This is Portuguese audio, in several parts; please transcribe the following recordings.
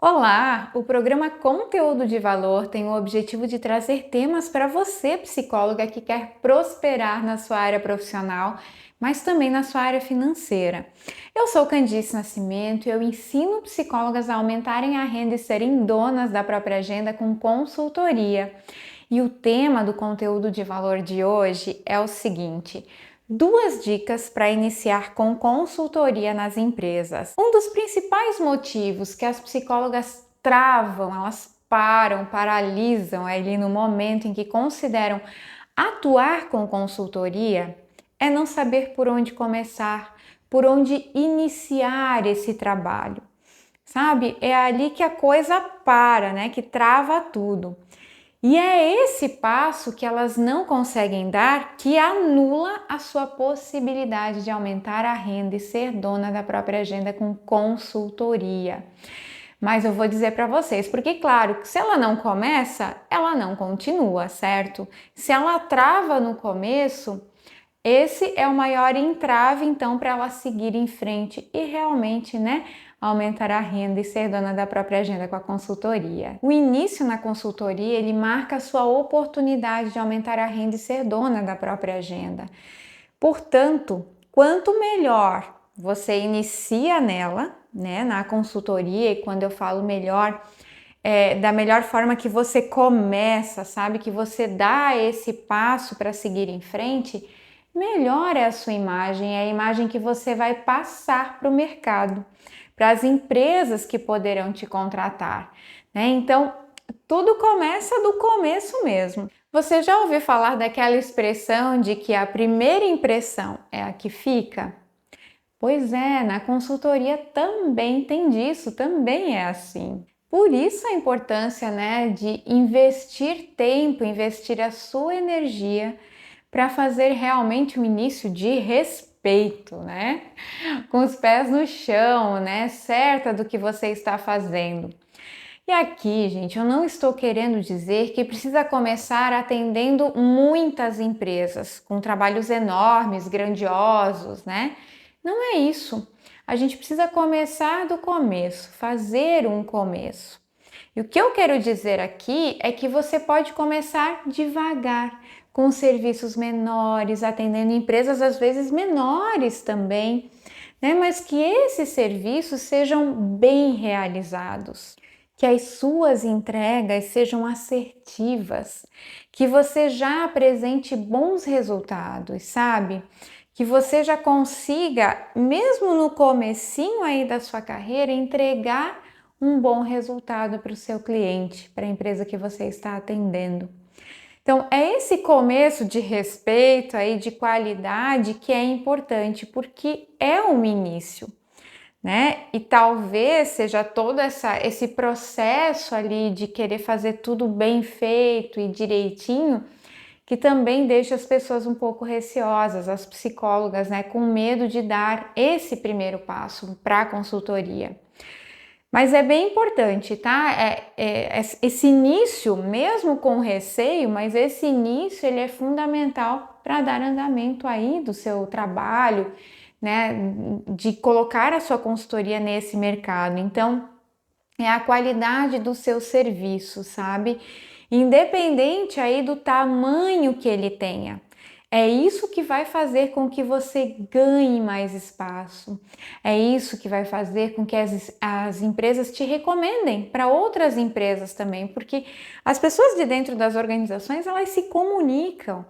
Olá! O programa Conteúdo de Valor tem o objetivo de trazer temas para você, psicóloga, que quer prosperar na sua área profissional, mas também na sua área financeira. Eu sou Candice Nascimento e eu ensino psicólogas a aumentarem a renda e serem donas da própria agenda com consultoria. E o tema do conteúdo de valor de hoje é o seguinte: duas dicas para iniciar com consultoria nas empresas. Um dos principais motivos que as psicólogas travam, elas paralisam ali no momento em que consideram atuar com consultoria, é não saber por onde começar, por onde iniciar esse trabalho. Sabe? É ali que a coisa para, né? Que trava tudo. E é esse passo que elas não conseguem dar que anula a sua possibilidade de aumentar a renda e ser dona da própria agenda com consultoria. Mas eu vou dizer para vocês, porque claro, se ela não começa, ela não continua, certo? Se ela trava no começo, esse é o maior entrave, então, para ela seguir em frente e realmente, aumentar a renda e ser dona da própria agenda com a consultoria. O início na consultoria, ele marca a sua oportunidade de aumentar a renda e ser dona da própria agenda. Portanto, quanto melhor você inicia nela, na consultoria, e quando eu falo melhor, da melhor forma que você começa, sabe? Que você dá esse passo para seguir em frente, melhor é a sua imagem, é a imagem que você vai passar para o mercado, para as empresas que poderão te contratar, né? Então, tudo começa do começo mesmo. Você já ouviu falar daquela expressão de que a primeira impressão é a que fica? Pois é, na consultoria também tem disso, também é assim. Por isso a importância, de investir tempo, investir a sua energia para fazer realmente um início de respeito, com os pés no chão, certa do que você está fazendo. E aqui, gente, eu não estou querendo dizer que precisa começar atendendo muitas empresas, com trabalhos enormes, grandiosos, Não é isso. A gente precisa começar do começo, fazer um começo. E o que eu quero dizer aqui é que você pode começar devagar, com serviços menores, atendendo empresas às vezes menores também, mas que esses serviços sejam bem realizados, que as suas entregas sejam assertivas, que você já apresente bons resultados, sabe? Que você já consiga, mesmo no comecinho aí da sua carreira, entregar um bom resultado para o seu cliente, para a empresa que você está atendendo. Então, é esse começo de respeito aí, de qualidade, que é importante, porque é um início, E talvez seja todo esse processo ali de querer fazer tudo bem feito e direitinho, que também deixa as pessoas um pouco receosas, as psicólogas, com medo de dar esse primeiro passo para a consultoria. Mas é bem importante, tá? Esse início, mesmo com receio, mas esse início ele é fundamental para dar andamento aí do seu trabalho, de colocar a sua consultoria nesse mercado. Então, é a qualidade do seu serviço, sabe? Independente aí do tamanho que ele tenha. É isso que vai fazer com que você ganhe mais espaço. É isso que vai fazer com que as empresas te recomendem para outras empresas também, porque as pessoas de dentro das organizações, elas se comunicam,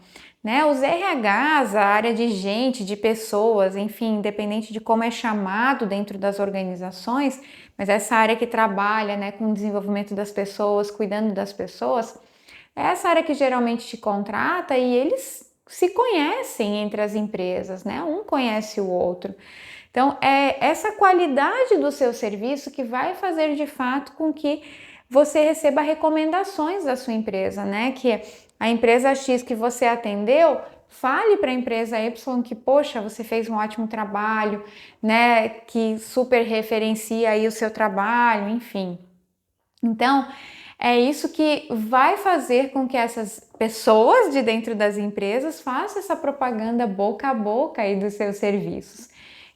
Os RHs, a área de gente, de pessoas, enfim, independente de como é chamado dentro das organizações, mas essa área que trabalha, com o desenvolvimento das pessoas, cuidando das pessoas, é essa área que geralmente te contrata e eles se conhecem entre as empresas, Um conhece o outro. Então, é essa qualidade do seu serviço que vai fazer de fato com que você receba recomendações da sua empresa, Que a empresa X que você atendeu fale para a empresa Y que, poxa, você fez um ótimo trabalho, Que super referencia aí o seu trabalho, enfim. Então, é isso que vai fazer com que essas pessoas de dentro das empresas façam essa propaganda boca a boca aí dos seus serviços,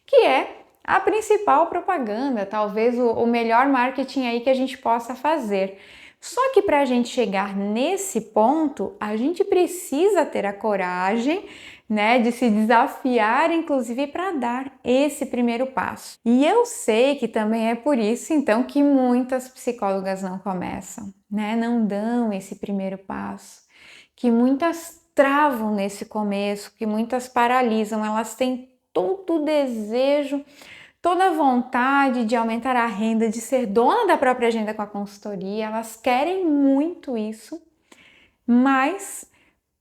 que é a principal propaganda, talvez o melhor marketing aí que a gente possa fazer. Só que para a gente chegar nesse ponto, a gente precisa ter a coragem, né, de se desafiar, inclusive para dar esse primeiro passo. E eu sei que também é por isso, então, que muitas psicólogas não começam, né, não dão esse primeiro passo, que muitas travam nesse começo, que muitas paralisam, elas têm todo o desejo, toda a vontade de aumentar a renda, de ser dona da própria agenda com a consultoria, elas querem muito isso, mas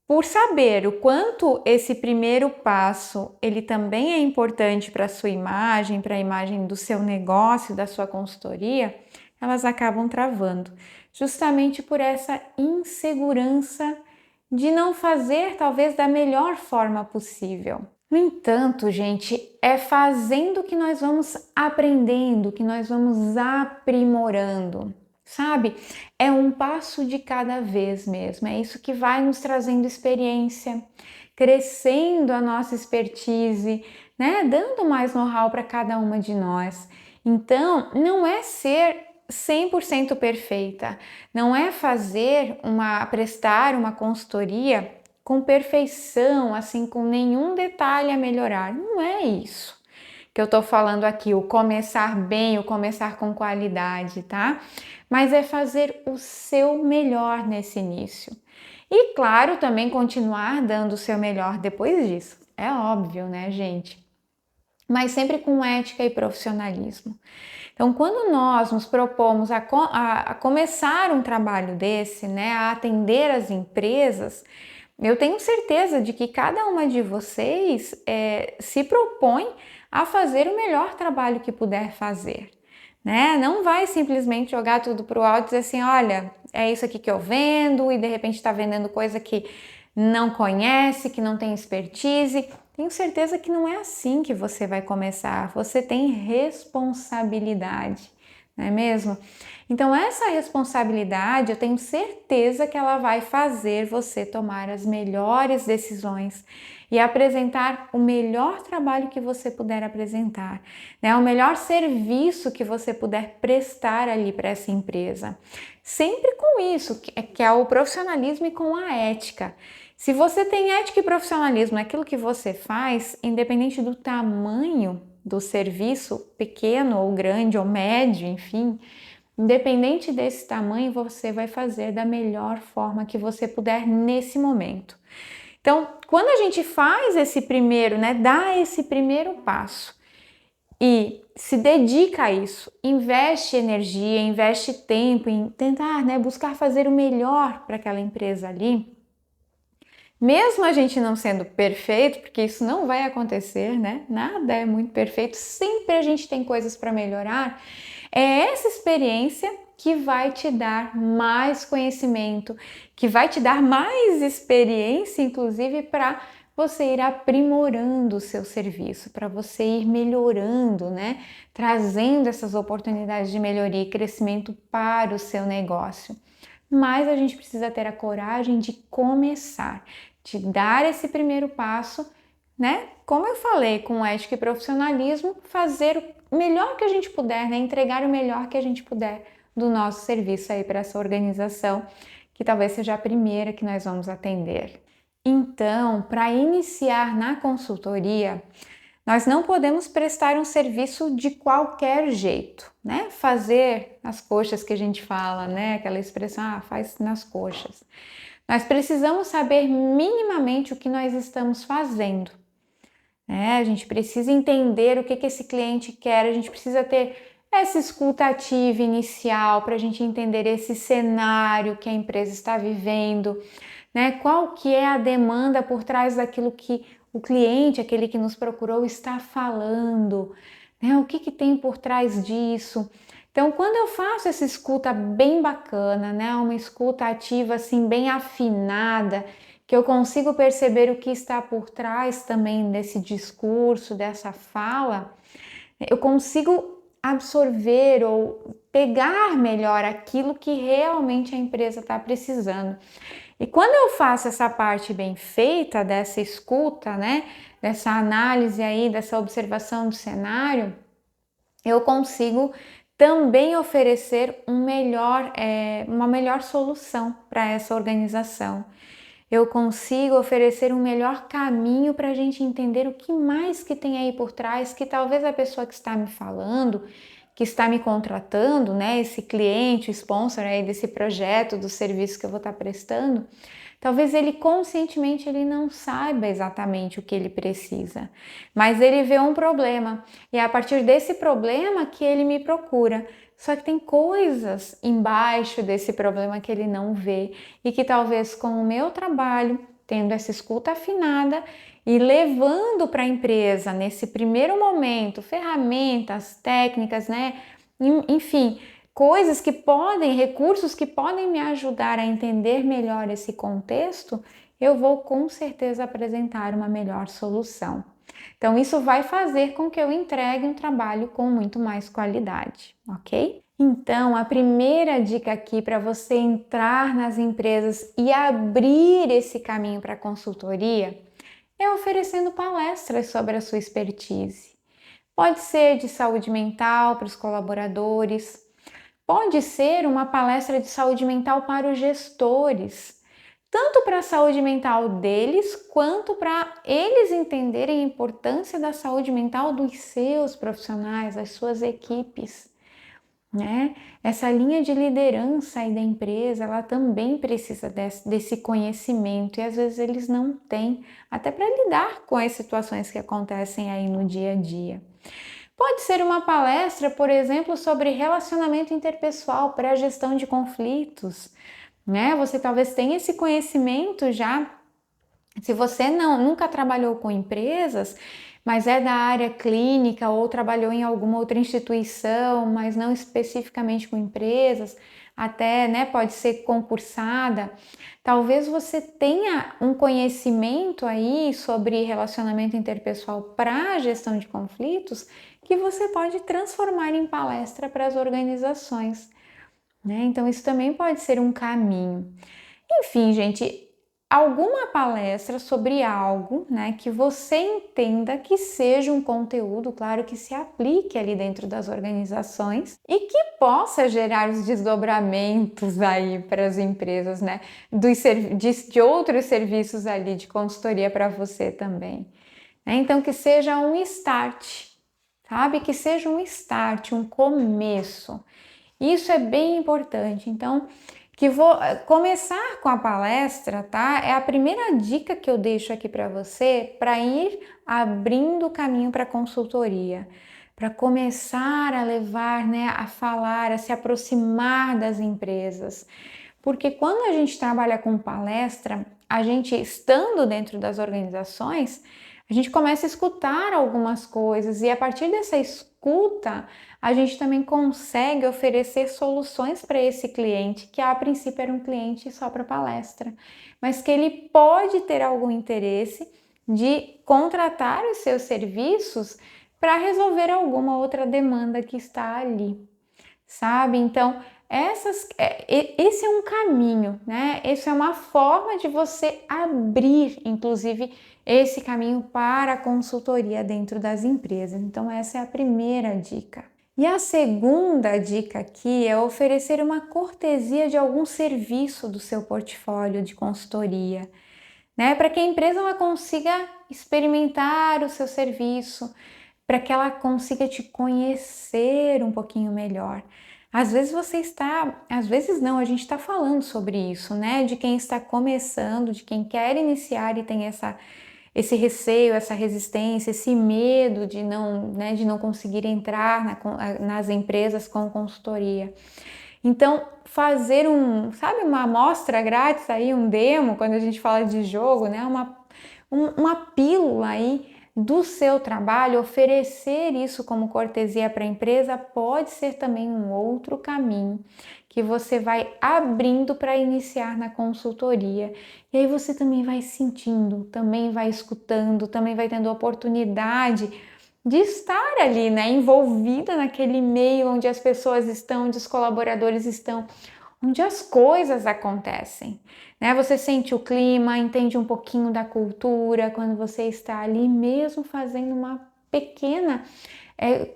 por saber o quanto esse primeiro passo ele também é importante para a sua imagem, para a imagem do seu negócio, da sua consultoria, elas acabam travando, justamente por essa insegurança de não fazer talvez da melhor forma possível. No entanto, gente, é fazendo que nós vamos aprendendo, que nós vamos aprimorando, sabe? É um passo de cada vez mesmo, é isso que vai nos trazendo experiência, crescendo a nossa expertise, né? Dando mais know-how para cada uma de nós. Então, não é ser 100% perfeita, não é prestar uma consultoria com perfeição, assim, com nenhum detalhe a melhorar. Não é isso que eu tô falando aqui, o começar bem, o começar com qualidade, tá? Mas é fazer o seu melhor nesse início. E claro, também continuar dando o seu melhor depois disso. É óbvio, né, gente? Mas sempre com ética e profissionalismo. Então, quando nós nos propomos a começar um trabalho desse, né, a atender as empresas, eu tenho certeza de que cada uma de vocês se propõe a fazer o melhor trabalho que puder fazer, né? Não vai simplesmente jogar tudo para o alto e dizer assim, olha, é isso aqui que eu vendo e de repente está vendendo coisa que não conhece, que não tem expertise. Tenho certeza que não é assim que você vai começar. Você tem responsabilidade, não é mesmo? Então, essa responsabilidade, eu tenho certeza que ela vai fazer você tomar as melhores decisões e apresentar o melhor trabalho que você puder apresentar, né? O melhor serviço que você puder prestar ali para essa empresa. Sempre com isso, que é o profissionalismo e com a ética. Se você tem ética e profissionalismo naquilo que você faz, independente do tamanho do serviço, pequeno ou grande ou médio, enfim, independente desse tamanho, você vai fazer da melhor forma que você puder nesse momento. Então, quando a gente faz esse primeiro, né, dá esse primeiro passo e se dedica a isso, investe energia, investe tempo em tentar, né, buscar fazer o melhor para aquela empresa ali, mesmo a gente não sendo perfeito, porque isso não vai acontecer, né? Nada é muito perfeito, sempre a gente tem coisas para melhorar. É essa experiência que vai te dar mais conhecimento, que vai te dar mais experiência, inclusive, para você ir aprimorando o seu serviço, para você ir melhorando, né? Trazendo essas oportunidades de melhoria e crescimento para o seu negócio. Mas a gente precisa ter a coragem de começar, de dar esse primeiro passo, né? Como eu falei, com ética e profissionalismo, fazer o melhor que a gente puder, né? Entregar o melhor que a gente puder do nosso serviço aí para essa organização, que talvez seja a primeira que nós vamos atender. Então, para iniciar na consultoria, nós não podemos prestar um serviço de qualquer jeito, né? Fazer as coxas que a gente fala, né? Aquela expressão, faz nas coxas. Nós precisamos saber minimamente o que nós estamos fazendo, né? A gente precisa entender o que esse cliente quer, a gente precisa ter essa escuta ativa inicial para a gente entender esse cenário que a empresa está vivendo, né? Qual que é a demanda por trás daquilo que o cliente, aquele que nos procurou, está falando, né? O que tem por trás disso? Então, quando eu faço essa escuta bem bacana, né? Uma escuta ativa assim bem afinada, que eu consigo perceber o que está por trás também desse discurso, dessa fala, eu consigo absorver ou pegar melhor aquilo que realmente a empresa está precisando. E quando eu faço essa parte bem feita dessa escuta, né, dessa análise aí, dessa observação do cenário, eu consigo também oferecer uma melhor solução para essa organização. Eu consigo oferecer um melhor caminho para a gente entender o que mais que tem aí por trás, que talvez a pessoa que está me falando, que está me contratando, né, esse cliente, o sponsor aí desse projeto, do serviço que eu vou estar prestando, talvez ele conscientemente ele não saiba exatamente o que ele precisa, mas ele vê um problema e é a partir desse problema que ele me procura. Só que tem coisas embaixo desse problema que ele não vê e que talvez com o meu trabalho, tendo essa escuta afinada e levando para a empresa nesse primeiro momento ferramentas, técnicas, né? Enfim, coisas que podem, recursos que podem me ajudar a entender melhor esse contexto, eu vou com certeza apresentar uma melhor solução. Então, isso vai fazer com que eu entregue um trabalho com muito mais qualidade, ok? Então, a primeira dica aqui para você entrar nas empresas e abrir esse caminho para a consultoria é oferecendo palestras sobre a sua expertise. Pode ser de saúde mental para os colaboradores, pode ser uma palestra de saúde mental para os gestores, tanto para a saúde mental deles, quanto para eles entenderem a importância da saúde mental dos seus profissionais, das suas equipes, né? Essa linha de liderança aí da empresa, ela também precisa desse conhecimento e às vezes eles não têm, até para lidar com as situações que acontecem aí no dia a dia. Pode ser uma palestra, por exemplo, sobre relacionamento interpessoal para a gestão de conflitos, né? Você talvez tenha esse conhecimento já. Se você nunca trabalhou com empresas, mas é da área clínica ou trabalhou em alguma outra instituição, mas não especificamente com empresas, até, né, pode ser concursada, talvez você tenha um conhecimento aí sobre relacionamento interpessoal para a gestão de conflitos que você pode transformar em palestra para as organizações, né? Então isso também pode ser um caminho. Enfim, gente, alguma palestra sobre algo, né, que você entenda que seja um conteúdo, claro, que se aplique ali dentro das organizações e que possa gerar os desdobramentos aí para as empresas, né, de outros serviços ali de consultoria para você também, né? Então que seja um start, sabe? Que seja um start, um começo. Isso é bem importante. Então, que vou começar com a palestra, tá? É a primeira dica que eu deixo aqui para você para ir abrindo o caminho para a consultoria, para começar a levar, né, a falar, a se aproximar das empresas. Porque quando a gente trabalha com palestra, a gente estando dentro das organizações, a gente começa a escutar algumas coisas e a partir dessa escuta, a gente também consegue oferecer soluções para esse cliente, que a princípio era um cliente só para palestra, mas que ele pode ter algum interesse de contratar os seus serviços para resolver alguma outra demanda que está ali, sabe? Então, esse é um caminho, né? Essa é uma forma de você abrir, inclusive, esse caminho para a consultoria dentro das empresas. Então, essa é a primeira dica. E a segunda dica aqui é oferecer uma cortesia de algum serviço do seu portfólio de consultoria, né? Para que a empresa ela consiga experimentar o seu serviço, para que ela consiga te conhecer um pouquinho melhor. Às vezes às vezes não, a gente está falando sobre isso, né? De quem está começando, de quem quer iniciar e tem esse receio, essa resistência, esse medo de não, né, de não conseguir entrar nas empresas com consultoria. Então, fazer uma amostra grátis aí, um demo, quando a gente fala de jogo, né? Uma pílula aí do seu trabalho, oferecer isso como cortesia para a empresa pode ser também um outro caminho que você vai abrindo para iniciar na consultoria. E aí você também vai sentindo, também vai escutando, também vai tendo oportunidade de estar ali, né, envolvida naquele meio onde as pessoas estão, onde os colaboradores estão, onde as coisas acontecem, né? Você sente o clima, entende um pouquinho da cultura quando você está ali mesmo fazendo uma pequena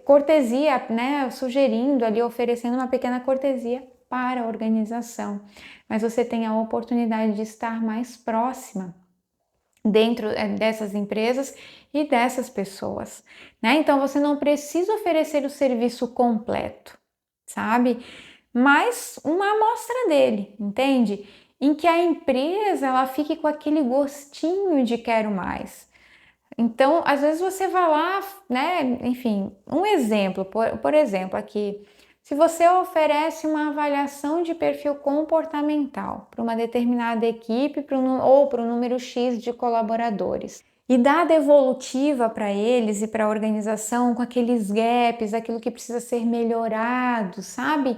cortesia, né, sugerindo ali, oferecendo uma pequena cortesia para a organização, mas você tem a oportunidade de estar mais próxima dentro dessas empresas e dessas pessoas, né? Então você não precisa oferecer o serviço completo, sabe? Mas uma amostra dele, entende? Em que a empresa ela fique com aquele gostinho de quero mais. Então, às vezes você vai lá, né? Enfim, um exemplo, por exemplo, aqui, se você oferece uma avaliação de perfil comportamental para uma determinada equipe ou para o número X de colaboradores e dá a devolutiva para eles e para a organização com aqueles gaps, aquilo que precisa ser melhorado, sabe?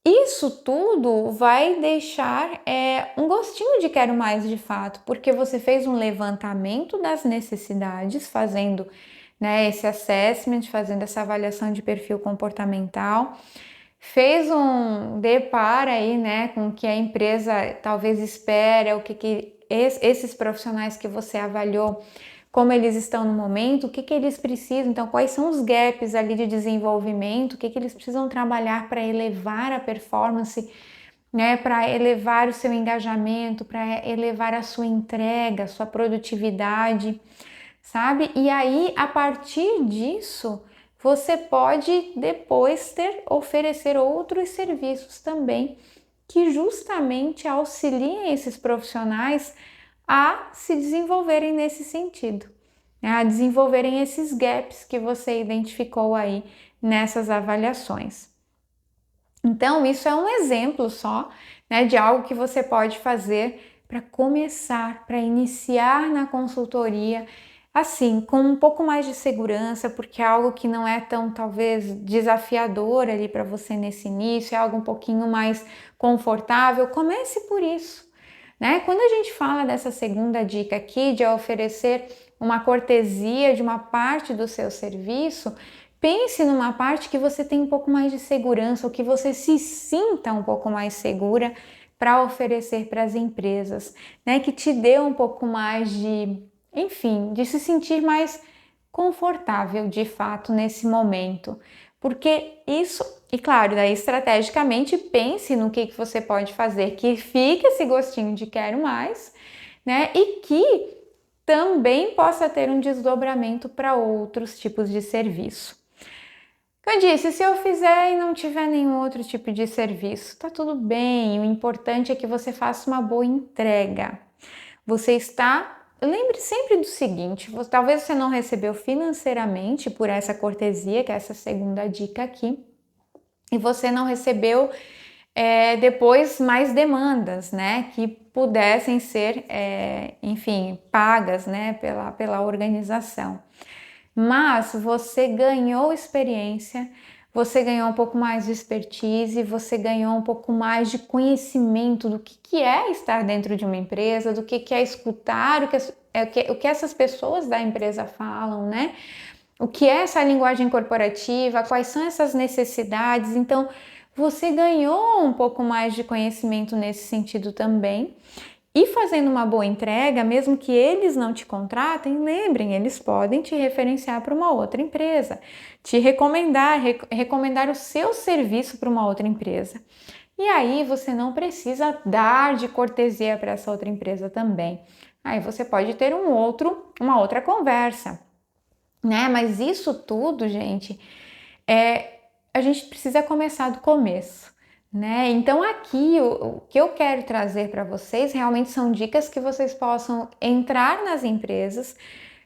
Isso tudo vai deixar um gostinho de quero mais de fato, porque você fez um levantamento das necessidades, fazendo, né, esse assessment, fazendo essa avaliação de perfil comportamental, fez um depara aí, né, com o que a empresa talvez espera, o que esses profissionais que você avaliou, como eles estão no momento, o que eles precisam, então quais são os gaps ali de desenvolvimento, o que eles precisam trabalhar para elevar a performance, né, para elevar o seu engajamento, para elevar a sua entrega, a sua produtividade, sabe? E aí, a partir disso, você pode depois oferecer outros serviços também que justamente auxiliem esses profissionais a se desenvolverem nesse sentido, né? A desenvolverem esses gaps que você identificou aí nessas avaliações. Então, isso é um exemplo só, né, de algo que você pode fazer para começar, para iniciar na consultoria, assim, com um pouco mais de segurança, porque é algo que não é tão, talvez, desafiador ali para você nesse início, é algo um pouquinho mais confortável. Comece por isso, né? Quando a gente fala dessa segunda dica aqui, de oferecer uma cortesia de uma parte do seu serviço, pense numa parte que você tem um pouco mais de segurança, ou que você se sinta um pouco mais segura para oferecer para as empresas, né? Que te dê um pouco mais de, enfim, de se sentir mais confortável de fato nesse momento. Porque isso, e claro, daí estrategicamente pense no que você pode fazer que fique esse gostinho de quero mais, né? E que também possa ter um desdobramento para outros tipos de serviço. Eu disse, se eu fizer e não tiver nenhum outro tipo de serviço, tá tudo bem. O importante é que você faça uma boa entrega. Você está... Lembre sempre do seguinte, talvez você não recebeu financeiramente por essa cortesia, que é essa segunda dica aqui, e você não recebeu depois mais demandas, né, que pudessem ser, enfim, pagas, né, pela organização. Mas você ganhou experiência, você ganhou um pouco mais de expertise, você ganhou um pouco mais de conhecimento do que é estar dentro de uma empresa, do que é escutar o que essas pessoas da empresa falam, né? O que é essa linguagem corporativa, quais são essas necessidades. Então, você ganhou um pouco mais de conhecimento nesse sentido também. E fazendo uma boa entrega, mesmo que eles não te contratem, lembrem, eles podem te referenciar para uma outra empresa, te recomendar o seu serviço para uma outra empresa. E aí você não precisa dar de cortesia para essa outra empresa também. Aí você pode ter uma outra conversa, né? Mas isso tudo, gente, a gente precisa começar do começo, né? Então aqui o que eu quero trazer para vocês realmente são dicas que vocês possam entrar nas empresas,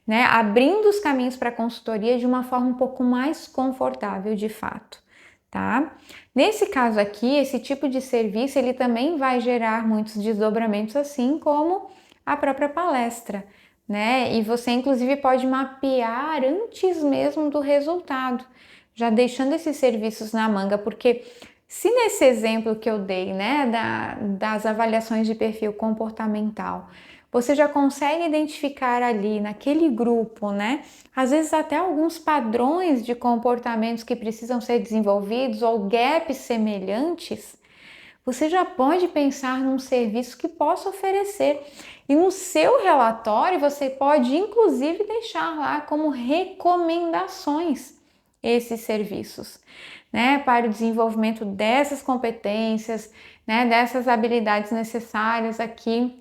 né? Abrindo os caminhos para a consultoria de uma forma um pouco mais confortável de fato, tá? Nesse caso aqui, esse tipo de serviço ele também vai gerar muitos desdobramentos, assim como a própria palestra, né? E você inclusive pode mapear antes mesmo do resultado, já deixando esses serviços na manga, porque se nesse exemplo que eu dei, né, das avaliações de perfil comportamental, você já consegue identificar ali naquele grupo, né, às vezes até alguns padrões de comportamentos que precisam ser desenvolvidos ou gaps semelhantes, você já pode pensar num serviço que possa oferecer. E no seu relatório você pode inclusive deixar lá como recomendações, esses serviços, né, para o desenvolvimento dessas competências, né, dessas habilidades necessárias aqui.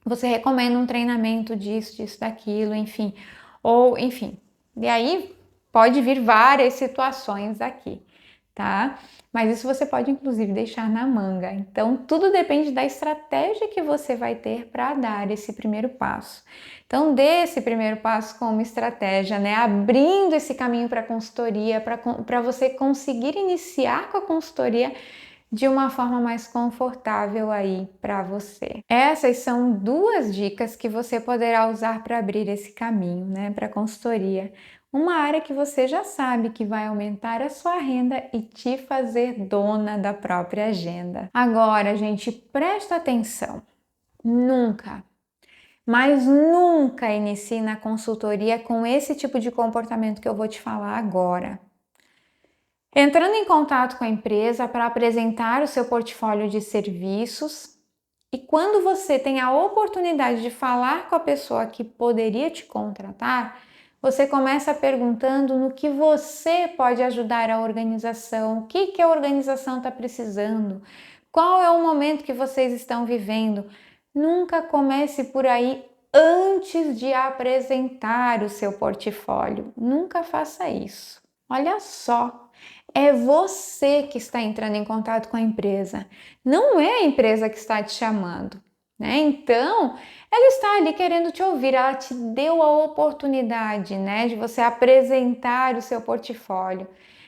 Você recomenda um treinamento disso, daquilo, enfim. Ou, enfim. E aí pode vir várias situações aqui, tá? Mas isso você pode, inclusive, deixar na manga. Então, tudo depende da estratégia que você vai ter para dar esse primeiro passo. Então, dê esse primeiro passo com uma estratégia, né? Abrindo esse caminho para a consultoria, para você conseguir iniciar com a consultoria de uma forma mais confortável aí para você. Essas são duas dicas que você poderá usar para abrir esse caminho, né, para consultoria. Uma área que você já sabe que vai aumentar a sua renda e te fazer dona da própria agenda. Agora, gente, presta atenção. Nunca, mas nunca inicie na consultoria com esse tipo de comportamento que eu vou te falar agora. Entrando em contato com a empresa para apresentar o seu portfólio de serviços, e quando você tem a oportunidade de falar com a pessoa que poderia te contratar, você começa perguntando no que você pode ajudar a organização, o que a organização está precisando, qual é o momento que vocês estão vivendo. Nunca comece por aí antes de apresentar o seu portfólio. Nunca faça isso. Olha só. É você que está entrando em contato com a empresa, não é a empresa que está te chamando, né? Então, ela está ali querendo te ouvir, ela te deu a oportunidade, né, de você apresentar o seu portfólio.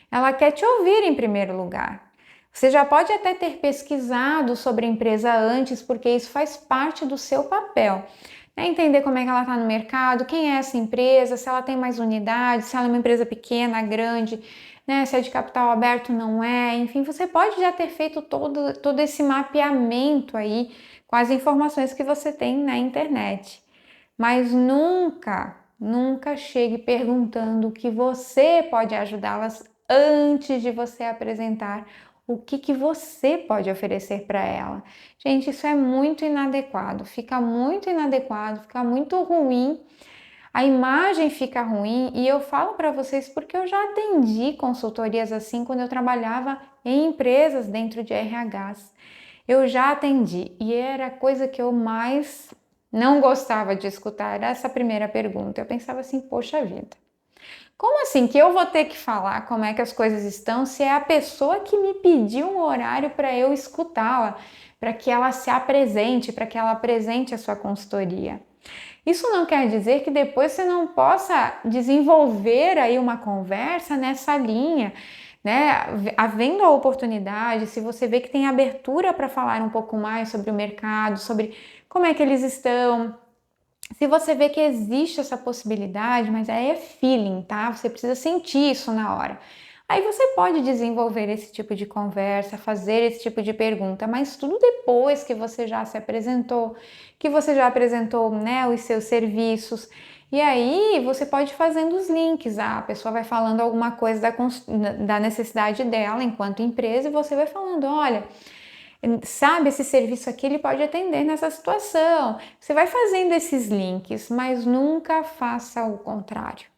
Ela quer te ouvir em primeiro lugar. Você já pode até ter pesquisado sobre a empresa antes, porque isso faz parte do seu papel. Entender como é que ela está no mercado, quem é essa empresa, se ela tem mais unidades, se ela é uma empresa pequena, grande, né, se é de capital aberto, não é, enfim, você pode já ter feito todo esse mapeamento aí com as informações que você tem na internet. Mas nunca chegue perguntando o que você pode ajudá-las antes de você apresentar o que você pode oferecer para ela. Gente, isso é muito inadequado, fica muito inadequado, fica muito ruim. A imagem fica ruim e eu falo para vocês porque eu já atendi consultorias assim quando eu trabalhava em empresas dentro de RHs. Eu já atendi e era a coisa que eu mais não gostava de escutar, era essa primeira pergunta. Eu pensava assim, poxa vida, como assim que eu vou ter que falar como é que as coisas estão se é a pessoa que me pediu um horário para eu escutá-la, para que ela se apresente, para que ela apresente a sua consultoria? Isso não quer dizer que depois você não possa desenvolver aí uma conversa nessa linha, né? Havendo a oportunidade, se você vê que tem abertura para falar um pouco mais sobre o mercado, sobre como é que eles estão, se você vê que existe essa possibilidade, mas aí é feeling, tá? Você precisa sentir isso na hora. Aí você pode desenvolver esse tipo de conversa, fazer esse tipo de pergunta, mas tudo depois que você já se apresentou, que você já apresentou, né, os seus serviços. E aí você pode ir fazendo os links, a pessoa vai falando alguma coisa da necessidade dela enquanto empresa e você vai falando, olha, sabe, esse serviço aqui ele pode atender nessa situação. Você vai fazendo esses links, mas nunca faça o contrário.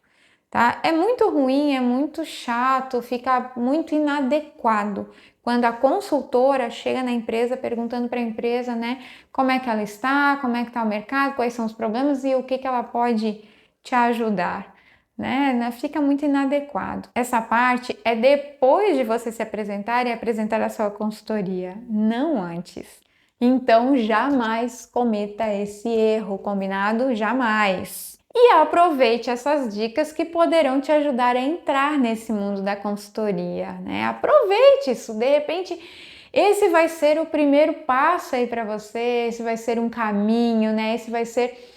Tá? É muito ruim, é muito chato, fica muito inadequado quando a consultora chega na empresa perguntando para a empresa, né, como é que ela está, como é que está o mercado, quais são os problemas e o que ela pode te ajudar, né? Fica muito inadequado. Essa parte é depois de você se apresentar e apresentar a sua consultoria, não antes. Então, jamais cometa esse erro, combinado? Jamais! E aproveite essas dicas que poderão te ajudar a entrar nesse mundo da consultoria, né? Aproveite isso, de repente esse vai ser o primeiro passo aí para você, esse vai ser um caminho, né? Esse vai ser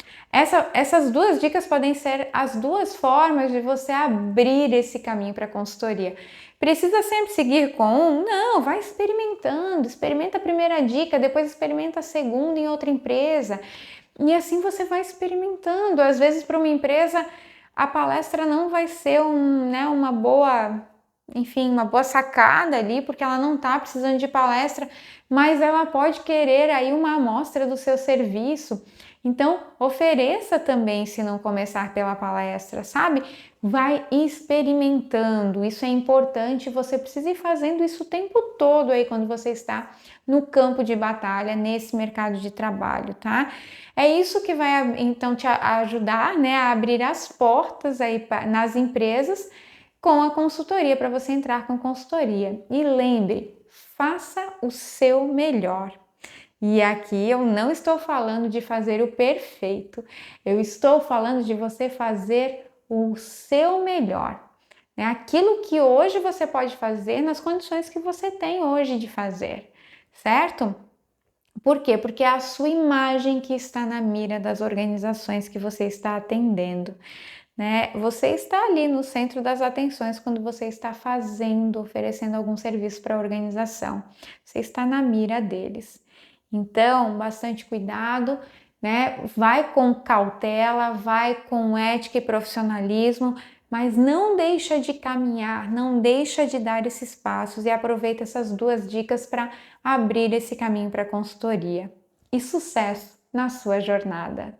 essas duas dicas podem ser as duas formas de você abrir esse caminho para a consultoria. Precisa sempre seguir com um? Não, vai experimentando, experimenta a primeira dica, depois experimenta a segunda em outra empresa. E assim você vai experimentando. Às vezes, para uma empresa, a palestra não vai ser uma boa, enfim, uma boa sacada ali, porque ela não está precisando de palestra, mas ela pode querer aí uma amostra do seu serviço. Então, ofereça também se não começar pela palestra, sabe? vai experimentando. Isso é importante, você precisa ir fazendo isso o tempo todo aí quando você está no campo de batalha, nesse mercado de trabalho, tá? É isso que vai então te ajudar, né, a abrir as portas aí nas empresas com a consultoria, para você entrar com consultoria. E lembre, faça o seu melhor. E aqui eu não estou falando de fazer o perfeito, eu estou falando de você fazer o seu melhor, né? Aquilo que hoje você pode fazer nas condições que você tem hoje de fazer, certo? Por quê? Porque é a sua imagem que está na mira das organizações que você está atendendo, né? Você está ali no centro das atenções quando você está fazendo, oferecendo algum serviço para a organização. Você está na mira deles. Então, bastante cuidado, né? Vai com cautela, vai com ética e profissionalismo, mas não deixa de caminhar, não deixa de dar esses passos e aproveita essas duas dicas para abrir esse caminho para a consultoria. E sucesso na sua jornada!